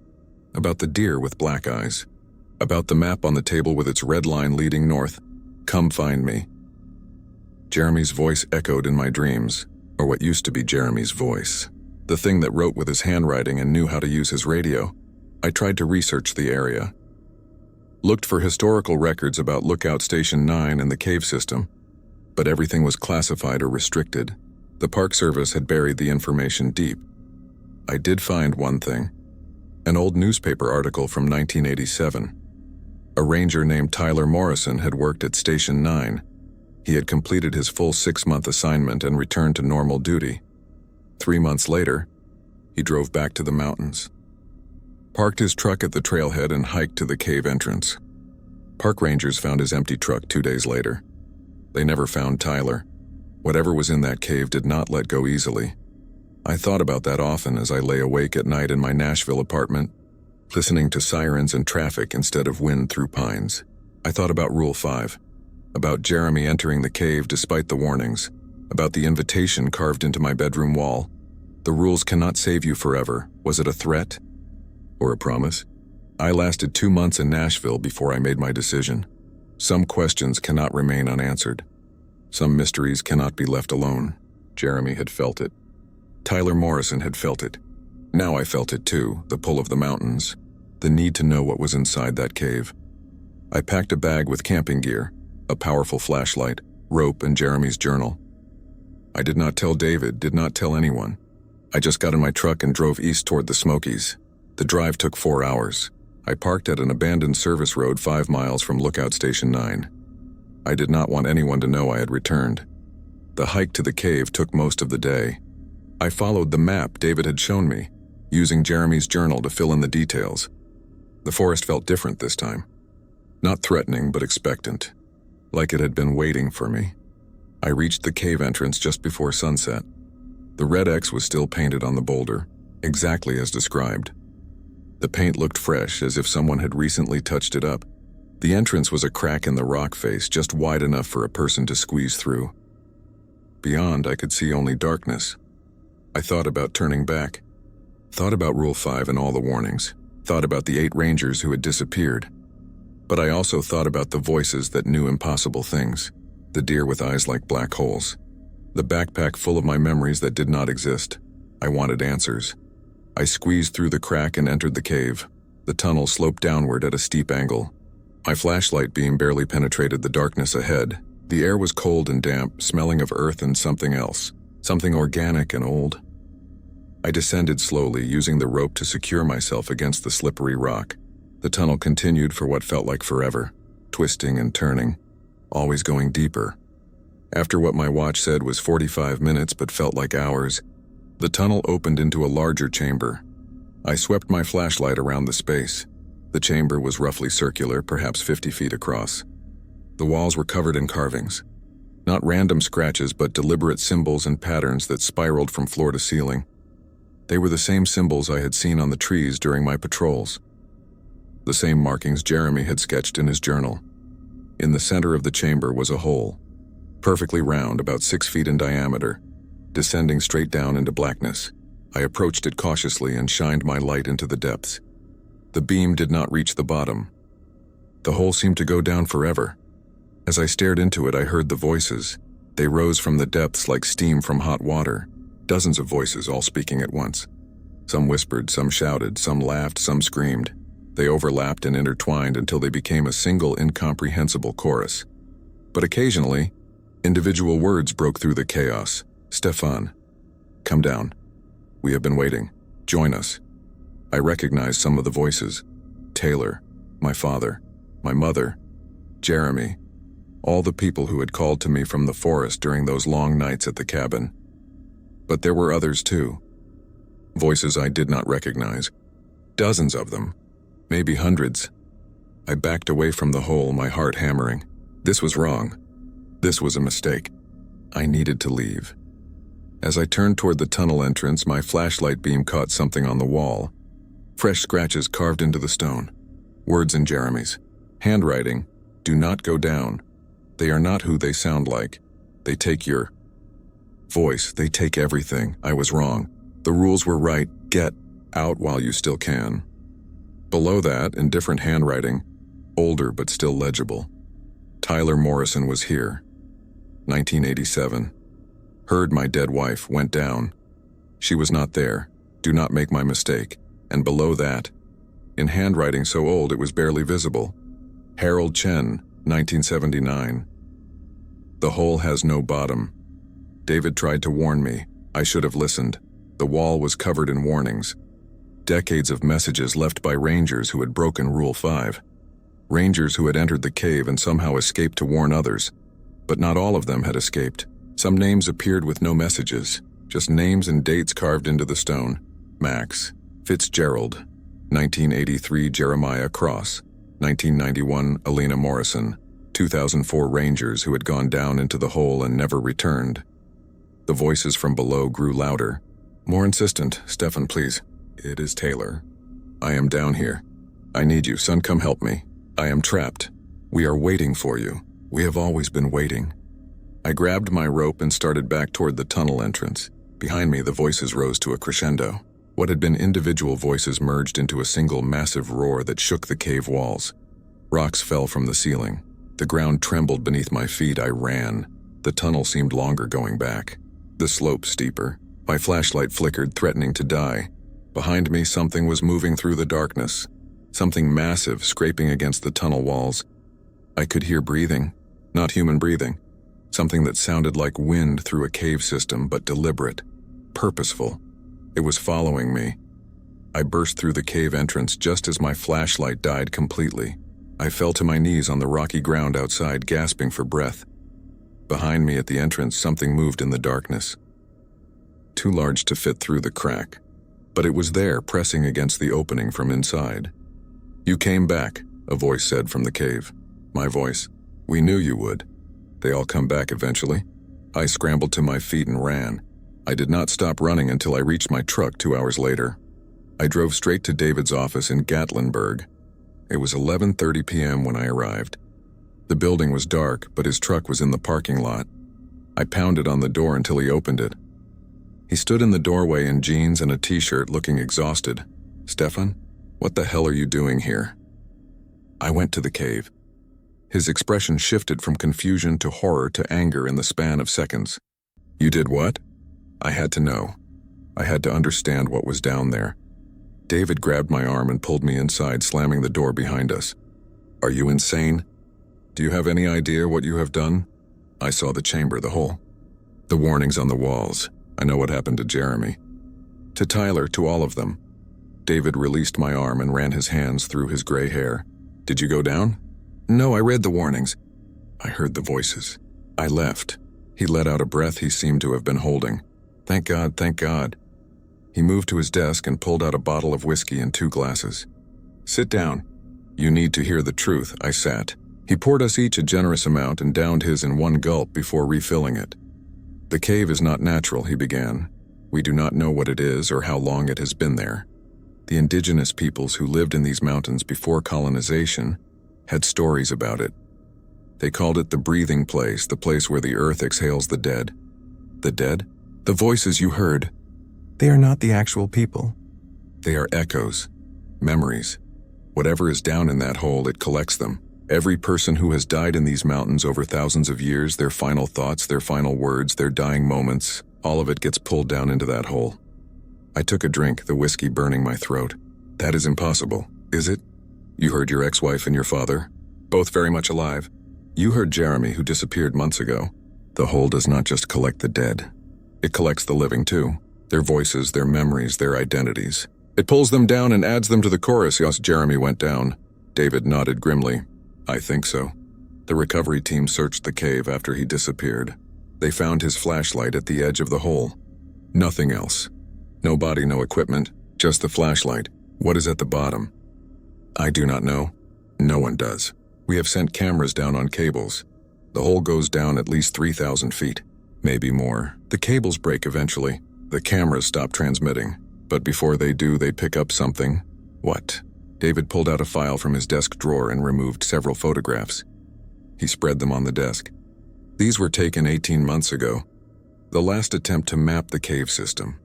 about the deer with black eyes, about the map on the table with its red line leading north. Come find me. Jeremy's voice echoed in my dreams, or what used to be Jeremy's voice. The thing that wrote with his handwriting and knew how to use his radio. I tried to research the area. Looked for historical records about Lookout Station 9 and the cave system, but everything was classified or restricted. The Park Service had buried the information deep. I did find one thing, an old newspaper article from 1987. A ranger named Tyler Morrison had worked at Station 9. He had completed his full 6-month assignment and returned to normal duty. 3 months later, he drove back to the mountains, parked his truck at the trailhead and hiked to the cave entrance. Park rangers found his empty truck 2 days later. They never found Tyler. Whatever was in that cave did not let go easily. I thought about that often as I lay awake at night in my Nashville apartment, listening to sirens and traffic instead of wind through pines. I thought about Rule 5, about Jeremy entering the cave despite the warnings, about the invitation carved into my bedroom wall. The rules cannot save you forever. Was it a threat? Or a promise? I lasted 2 months in Nashville before I made my decision. Some questions cannot remain unanswered. Some mysteries cannot be left alone. Jeremy had felt it. Tyler Morrison had felt it. Now I felt it too, the pull of the mountains, the need to know what was inside that cave. I packed a bag with camping gear, a powerful flashlight, rope, and Jeremy's journal. I did not tell David, did not tell anyone. I just got in my truck and drove east toward the Smokies. The drive took 4 hours. I parked at an abandoned service road 5 miles from Lookout Station 9. I did not want anyone to know I had returned. The hike to the cave took most of the day. I followed the map David had shown me, using Jeremy's journal to fill in the details. The forest felt different this time. Not threatening, but expectant, like it had been waiting for me. I reached the cave entrance just before sunset. The red X was still painted on the boulder, exactly as described. The paint looked fresh, as if someone had recently touched it up. The entrance was a crack in the rock face, just wide enough for a person to squeeze through. Beyond, I could see only darkness. I thought about turning back. Thought about Rule 5 and all the warnings. Thought about the 8 rangers who had disappeared. But I also thought about the voices that knew impossible things. The deer with eyes like black holes. The backpack full of my memories that did not exist. I wanted answers. I squeezed through the crack and entered the cave. The tunnel sloped downward at a steep angle. My flashlight beam barely penetrated the darkness ahead. The air was cold and damp, smelling of earth and something else. Something organic and old. I descended slowly, using the rope to secure myself against the slippery rock. The tunnel continued for what felt like forever, twisting and turning, always going deeper. After what my watch said was 45 minutes but felt like hours, the tunnel opened into a larger chamber. I swept my flashlight around the space. The chamber was roughly circular, perhaps 50 feet across. The walls were covered in carvings. Not random scratches, but deliberate symbols and patterns that spiraled from floor to ceiling. They were the same symbols I had seen on the trees during my patrols. The same markings Jeremy had sketched in his journal. In the center of the chamber was a hole, perfectly round, about 6 feet in diameter, descending straight down into blackness. I approached it cautiously and shined my light into the depths. The beam did not reach the bottom. The hole seemed to go down forever. As I stared into it, I heard the voices. They rose from the depths like steam from hot water. Dozens of voices, all speaking at once. Some whispered, some shouted, some laughed, some screamed. They overlapped and intertwined until they became a single incomprehensible chorus. But occasionally, individual words broke through the chaos. Stefan, come down. We have been waiting. Join us. I recognized some of the voices. Taylor, my father, my mother, Jeremy, all the people who had called to me from the forest during those long nights at the cabin. But there were others too. Voices I did not recognize. Dozens of them. Maybe hundreds. I backed away from the hole, my heart hammering. This was wrong. This was a mistake. I needed to leave. As I turned toward the tunnel entrance, my flashlight beam caught something on the wall. Fresh scratches carved into the stone. Words in Jeremy's handwriting. Do not go down. They are not who they sound like. They take your voice. They take everything. I was wrong. The rules were right. Get out while you still can. Below that, in different handwriting, older but still legible. Tyler Morrison was here. 1987. Heard my dead wife, went down. She was not there. Do not make my mistake. And below that, in handwriting so old it was barely visible, Harold Chen, 1979. The hole has no bottom. David tried to warn me. I should have listened. The wall was covered in warnings. Decades of messages left by rangers who had broken Rule 5. Rangers who had entered the cave and somehow escaped to warn others. But not all of them had escaped. Some names appeared with no messages, just names and dates carved into the stone. Max Fitzgerald, 1983 Jeremiah Cross, 1991 Alina Morrison, 2004 Rangers who had gone down into the hole and never returned. The voices from below grew louder. More insistent. Stefan, please. It is Taylor. I am down here. I need you, son, come help me. I am trapped. We are waiting for you. We have always been waiting. I grabbed my rope and started back toward the tunnel entrance. Behind me, the voices rose to a crescendo. What had been individual voices merged into a single massive roar that shook the cave walls. Rocks fell from the ceiling. The ground trembled beneath my feet. I ran. The tunnel seemed longer going back. The slope steeper. My flashlight flickered, threatening to die. Behind me, something was moving through the darkness. Something massive scraping against the tunnel walls. I could hear breathing. Not human breathing. Something that sounded like wind through a cave system, but deliberate. Purposeful. It was following me. I burst through the cave entrance just as my flashlight died completely. I fell to my knees on the rocky ground outside, gasping for breath. Behind me at the entrance, something moved in the darkness. Too large to fit through the crack, but it was there, pressing against the opening from inside. You came back, a voice said from the cave. My voice. We knew you would. They all come back eventually. I scrambled to my feet and ran. I did not stop running until I reached my truck 2 hours later. I drove straight to David's office in Gatlinburg. It was 11:30 p.m. when I arrived. The building was dark, but his truck was in the parking lot. I pounded on the door until he opened it. He stood in the doorway in jeans and a t-shirt, looking exhausted. Stefan, what the hell are you doing here? I went to the cave. His expression shifted from confusion to horror to anger in the span of seconds. You did what? I had to know. I had to understand what was down there. David grabbed my arm and pulled me inside, slamming the door behind us. Are you insane? Do you have any idea what you have done? I saw the chamber, the hole. The warnings on the walls. I know what happened to Jeremy. To Tyler, to all of them. David released my arm and ran his hands through his gray hair. Did you go down? No, I read the warnings. I heard the voices. I left. He let out a breath he seemed to have been holding. Thank God, thank God. He moved to his desk and pulled out a bottle of whiskey and 2 glasses. Sit down. You need to hear the truth. I sat. He poured us each a generous amount and downed his in one gulp before refilling it. The cave is not natural, he began. We do not know what it is or how long it has been there. The indigenous peoples who lived in these mountains before colonization had stories about it. They called it the breathing place, the place where the earth exhales the dead. The dead? The voices you heard. They are not the actual people. They are echoes, memories. Whatever is down in that hole, it collects them. Every person who has died in these mountains over thousands of years, their final thoughts, their final words, their dying moments, all of it gets pulled down into that hole. I took a drink, the whiskey burning my throat. That is impossible, is it? You heard your ex-wife and your father, both very much alive. You heard Jeremy, who disappeared months ago. The hole does not just collect the dead. It collects the living too. Their voices, their memories, their identities. It pulls them down and adds them to the chorus. Yes, Jeremy went down. David nodded grimly. I think so. The recovery team searched the cave after he disappeared. They found his flashlight at the edge of the hole. Nothing else. No body, no equipment, just the flashlight. What is at the bottom? I do not know. No one does. We have sent cameras down on cables. The hole goes down at least 3,000 feet, maybe more. The cables break eventually. The cameras stop transmitting. But before they do, they pick up something. What? David pulled out a file from his desk drawer and removed several photographs. He spread them on the desk. These were taken 18 months ago. The last attempt to map the cave system.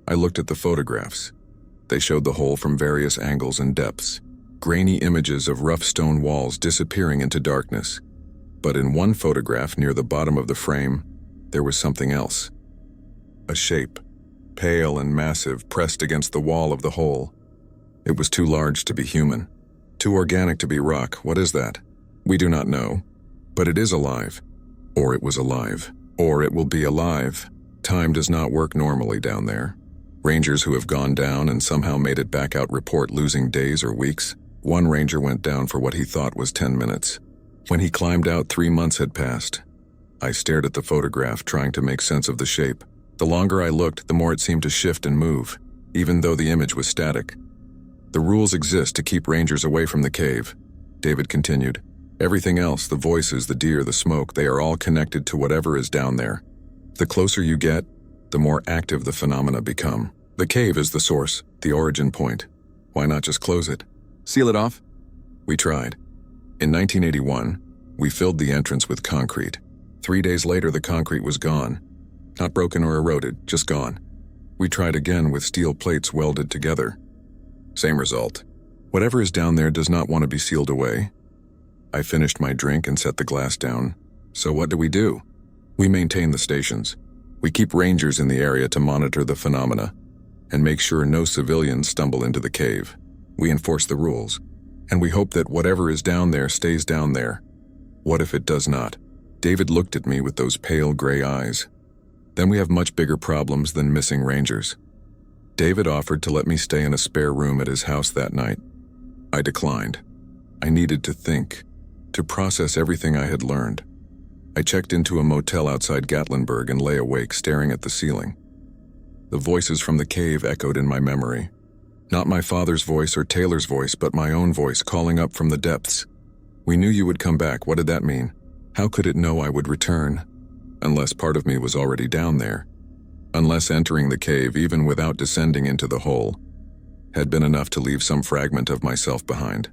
I looked at the photographs. They showed the hole from various angles and depths. Grainy images of rough stone walls disappearing into darkness. But in one photograph near the bottom of the frame, there was something else. A shape, pale and massive, pressed against the wall of the hole. It was too large to be human, too organic to be rock. What is that? We do not know, but it is alive. Or it was alive. Or it will be alive. Time does not work normally down there. Rangers who have gone down and somehow made it back out report losing days or weeks. One ranger went down for what he thought was 10 minutes. When he climbed out, 3 months had passed. I stared at the photograph, trying to make sense of the shape. The longer I looked, the more it seemed to shift and move, even though the image was static. The rules exist to keep rangers away from the cave, David continued. Everything else, the voices, the deer, the smoke, they are all connected to whatever is down there. The closer you get, the more active the phenomena become. The cave is the source, the origin point. Why not just close it? Seal it off? We tried. In 1981, we filled the entrance with concrete. 3 days later, the concrete was gone. Not broken or eroded, just gone. We tried again with steel plates welded together. Same result. Whatever is down there does not want to be sealed away. I finished my drink and set the glass down. So what do? We maintain the stations. We keep rangers in the area to monitor the phenomena and make sure no civilians stumble into the cave. We enforce the rules, and we hope that whatever is down there stays down there. What if it does not? David looked at me with those pale gray eyes. Then we have much bigger problems than missing rangers. David offered to let me stay in a spare room at his house that night. I declined. I needed to think, to process everything I had learned. I checked into a motel outside Gatlinburg and lay awake staring at the ceiling. The voices from the cave echoed in my memory. Not my father's voice or Taylor's voice, but my own voice calling up from the depths. We knew you would come back. What did that mean? How could it know I would return? Unless part of me was already down there. Unless entering the cave, even without descending into the hole, had been enough to leave some fragment of myself behind.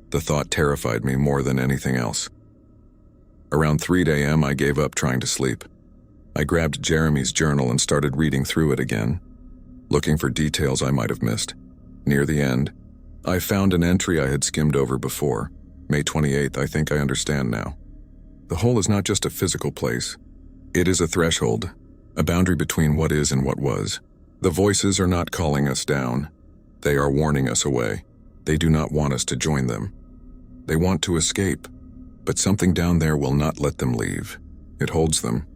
The thought terrified me more than anything else. Around 3 a.m., I gave up trying to sleep. I grabbed Jeremy's journal and started reading through it again, looking for details I might have missed. Near the end, I found an entry I had skimmed over before. May 28th, I think I understand now. The hole is not just a physical place. It is a threshold, a boundary between what is and what was. The voices are not calling us down. They are warning us away. They do not want us to join them. They want to escape, but something down there will not let them leave. It holds them,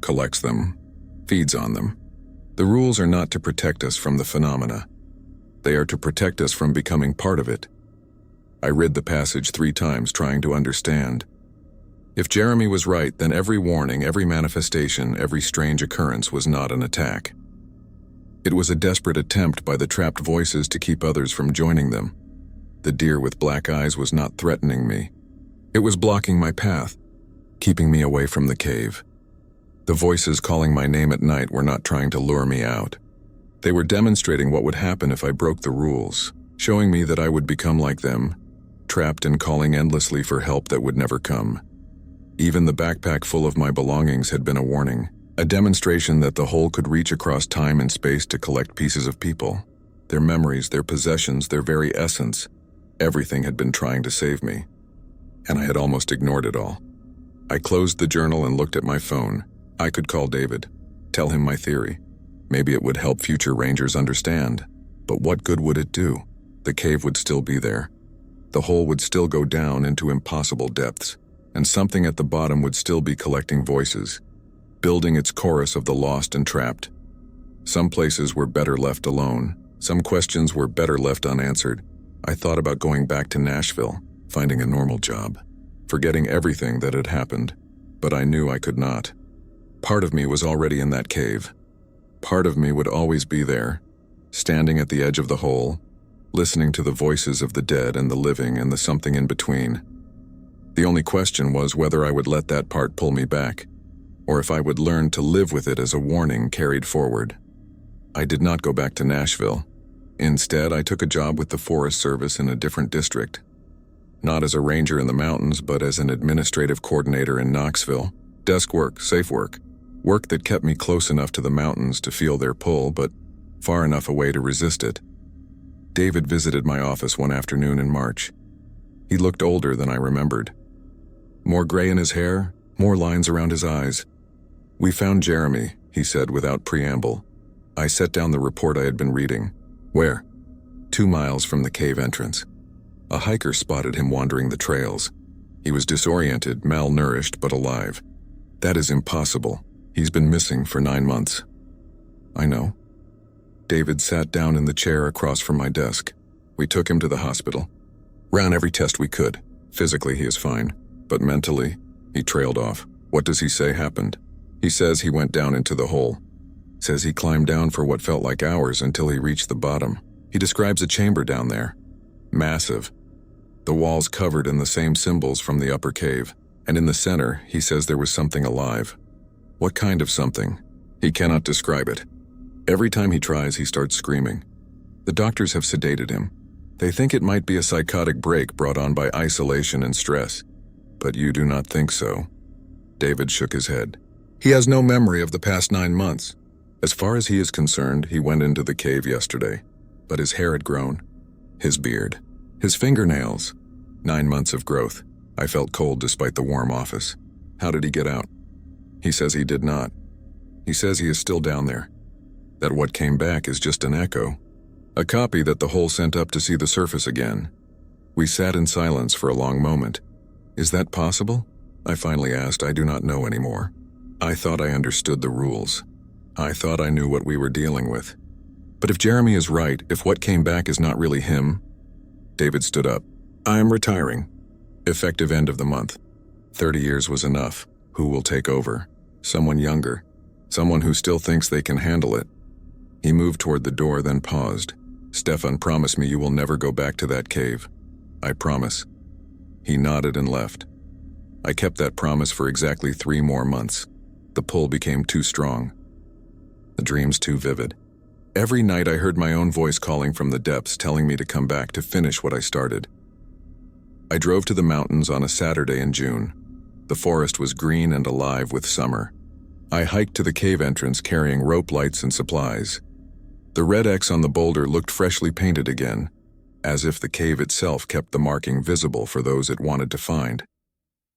collects them, feeds on them. The rules are not to protect us from the phenomena. They are to protect us from becoming part of it. I read the passage 3 times trying to understand. If Jeremy was right, then every warning, every manifestation, every strange occurrence was not an attack. It was a desperate attempt by the trapped voices to keep others from joining them. The deer with black eyes was not threatening me. It was blocking my path, keeping me away from the cave. The voices calling my name at night were not trying to lure me out. They were demonstrating what would happen if I broke the rules, showing me that I would become like them, trapped and calling endlessly for help that would never come. Even the backpack full of my belongings had been a warning, a demonstration that the hole could reach across time and space to collect pieces of people. Their memories, their possessions, their very essence. Everything had been trying to save me, and I had almost ignored it all. I closed the journal and looked at my phone. I could call David, tell him my theory. Maybe it would help future rangers understand. But what good would it do? The cave would still be there. The hole would still go down into impossible depths, and something at the bottom would still be collecting voices, building its chorus of the lost and trapped. Some places were better left alone. Some questions were better left unanswered. I thought about going back to Nashville, finding a normal job, forgetting everything that had happened, but I knew I could not. Part of me was already in that cave. Part of me would always be there, standing at the edge of the hole, listening to the voices of the dead and the living and the something in between. The only question was whether I would let that part pull me back, or if I would learn to live with it as a warning carried forward. I did not go back to Nashville. Instead, I took a job with the Forest Service in a different district. Not as a ranger in the mountains, but as an administrative coordinator in Knoxville. Desk work, safe work. Work that kept me close enough to the mountains to feel their pull, but far enough away to resist it. David visited my office one afternoon in March. He looked older than I remembered. More gray in his hair, more lines around his eyes. "We found Jeremy," he said without preamble. I set down the report I had been reading. "Where?" 2 miles from the cave entrance. A hiker spotted him wandering the trails. He was disoriented, malnourished, but alive. "That is impossible. He's been missing for 9 months." "I know." David sat down in the chair across from my desk. "We took him to the hospital. Ran every test we could. Physically, he is fine. But mentally, he trailed off." "What does he say happened?" "He says he went down into the hole. Says he climbed down for what felt like hours until he reached the bottom. He describes a chamber down there. Massive. The walls covered in the same symbols from the upper cave. And in the center, he says there was something alive. What kind of something? He cannot describe it. Every time he tries, he starts screaming. The doctors have sedated him. They think it might be a psychotic break brought on by isolation and stress. But you do not think so." David shook his head. "He has no memory of the past 9 months. As far as he is concerned, he went into the cave yesterday. But his hair had grown. His beard. His fingernails. 9 months of growth. I felt cold despite the warm office. How did he get out? He says he did not. He says he is still down there. That what came back is just an echo. A copy that the hole sent up to see the surface again." We sat in silence for a long moment. "Is that possible?" I finally asked. "I do not know anymore. I thought I understood the rules. I thought I knew what we were dealing with. But if Jeremy is right, if what came back is not really him..." David stood up. "I am retiring. Effective end of the month. 30 years was enough. Who will take over? Someone younger. Someone who still thinks they can handle it." He moved toward the door, then paused. "Stefan, promise me you will never go back to that cave." "I promise." He nodded and left. I kept that promise for exactly 3 more months. The pull became too strong. The dreams too vivid. Every night I heard my own voice calling from the depths, telling me to come back to finish what I started. I drove to the mountains on a Saturday in June. The forest was green and alive with summer. I hiked to the cave entrance carrying rope lights and supplies. The red X on the boulder looked freshly painted again, as if the cave itself kept the marking visible for those it wanted to find.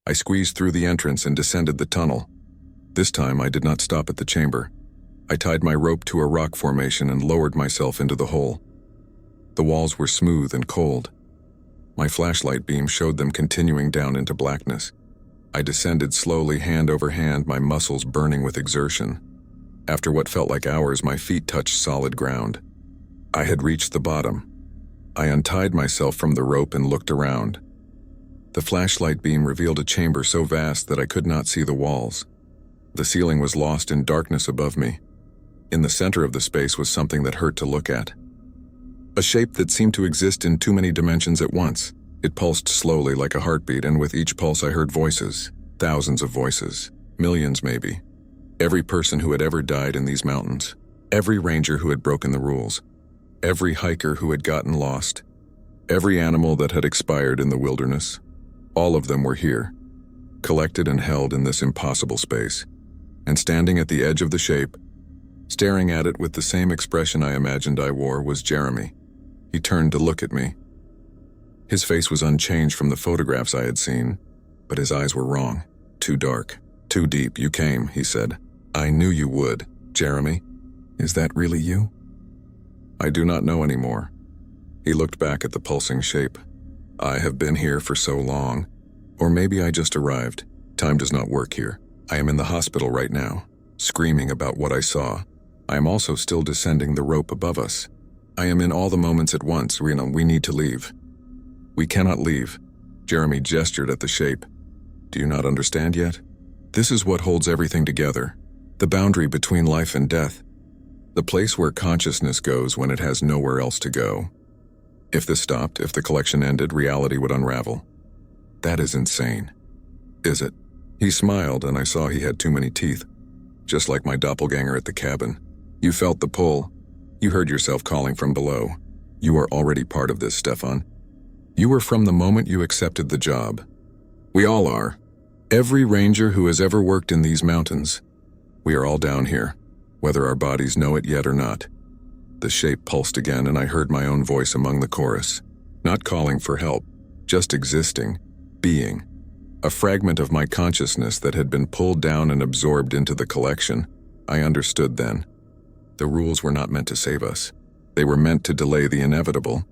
I squeezed through the entrance and descended the tunnel. This time I did not stop at the chamber. I tied my rope to a rock formation and lowered myself into the hole. The walls were smooth and cold. My flashlight beam showed them continuing down into blackness. I descended slowly, hand over hand, my muscles burning with exertion. After what felt like hours, my feet touched solid ground. I had reached the bottom. I untied myself from the rope and looked around. The flashlight beam revealed a chamber so vast that I could not see the walls. The ceiling was lost in darkness above me. In the center of the space was something that hurt to look at. A shape that seemed to exist in too many dimensions at once. It pulsed slowly like a heartbeat, and with each pulse I heard voices. Thousands of voices. Millions maybe. Every person who had ever died in these mountains. Every ranger who had broken the rules. Every hiker who had gotten lost. Every animal that had expired in the wilderness. All of them were here, collected and held in this impossible space. And standing at the edge of the shape, staring at it with the same expression I imagined I wore, was Jeremy. He turned to look at me. His face was unchanged from the photographs I had seen, but his eyes were wrong. Too dark, too deep. "You came," he said. "I knew you would. Jeremy, is that really you?" "I do not know anymore." He looked back at the pulsing shape. "I have been here for so long. Or maybe I just arrived. Time does not work here. I am in the hospital right now, screaming about what I saw. I am also still descending the rope above us. I am in all the moments at once. We need to leave." "We cannot leave." Jeremy gestured at the shape. "Do you not understand yet? This is what holds everything together. The boundary between life and death. The place where consciousness goes when it has nowhere else to go. If this stopped, if the collection ended, reality would unravel. That is insane. Is it? He smiled, and I saw he had too many teeth. Just like my doppelganger at the cabin. You felt the pull. You heard yourself calling from below. You are already part of this, Stefan. You were from the moment you accepted the job. We all are. Every ranger who has ever worked in these mountains. We are all down here, whether our bodies know it yet or not. The shape pulsed again, and I heard my own voice among the chorus. Not calling for help, just existing, being. A fragment of my consciousness that had been pulled down and absorbed into the collection. I understood then. The rules were not meant to save us. They were meant to delay the inevitable.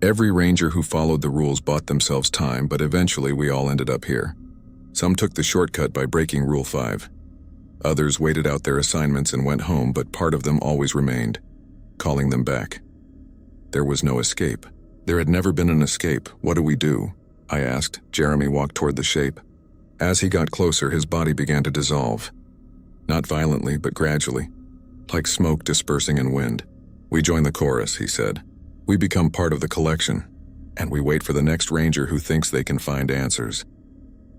Every ranger who followed the rules bought themselves time, but eventually we all ended up here. Some took the shortcut by breaking Rule 5. Others waited out their assignments and went home, but part of them always remained, calling them back. There was no escape. There had never been an escape. What do we do? I asked. Jeremy walked toward the shape. As he got closer, his body began to dissolve. Not violently, but gradually, like smoke dispersing in wind. We join the chorus, he said. We become part of the collection, and we wait for the next ranger who thinks they can find answers.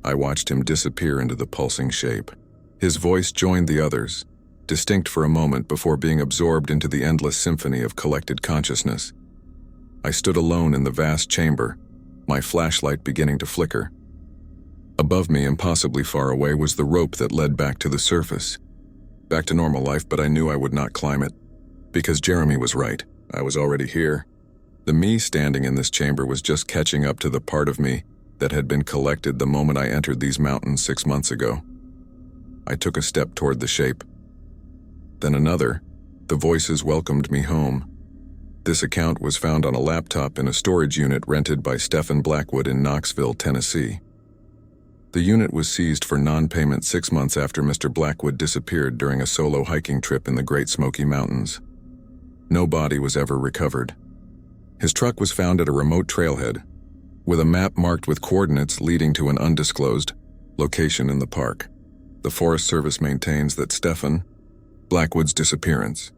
I watched him disappear into the pulsing shape. His voice joined the others, distinct for a moment before being absorbed into the endless symphony of collected consciousness. I stood alone in the vast chamber, my flashlight beginning to flicker. Above me, impossibly far away, was the rope that led back to the surface. Back to normal life, but I knew I would not climb it. Because Jeremy was right. I was already here. The me standing in this chamber was just catching up to the part of me that had been collected the moment I entered these mountains 6 months ago. I took a step toward the shape. Then another. The voices welcomed me home. This account was found on a laptop in a storage unit rented by Stephen Blackwood in Knoxville, Tennessee. The unit was seized for non-payment 6 months after Mr. Blackwood disappeared during a solo hiking trip in the Great Smoky Mountains. No body was ever recovered. His truck was found at a remote trailhead, with a map marked with coordinates leading to an undisclosed location in the park. The Forest Service maintains that Stephen Blackwood's disappearance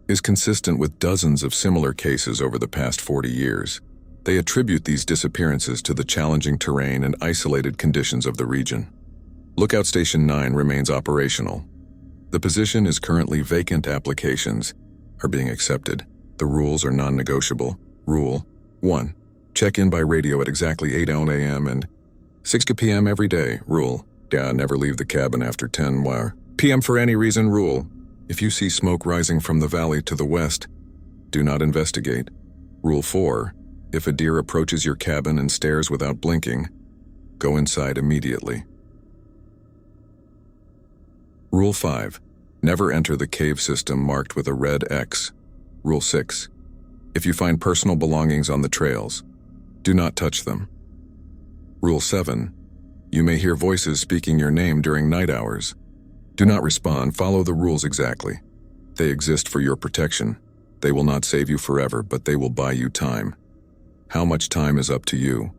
is consistent with dozens of similar cases over the past 40 years. They attribute these disappearances to the challenging terrain and isolated conditions of the region. Lookout Station 9 remains operational. The position is currently vacant. Applications are being accepted. The rules are non-negotiable. Rule 1. Check in by radio at exactly 8 a.m. and 6 p.m. every day. Rule. Never leave the cabin after 10 p.m. for any reason. Rule. If you see smoke rising from the valley to the west, do not investigate. Rule 4. If a deer approaches your cabin and stares without blinking, go inside immediately. Rule 5. Never enter the cave system marked with a red X. Rule 6. If you find personal belongings on the trails, do not touch them. Rule 7. You may hear voices speaking your name during night hours. Do not respond. Follow the rules exactly. They exist for your protection. They will not save you forever, but they will buy you time. How much time is up to you?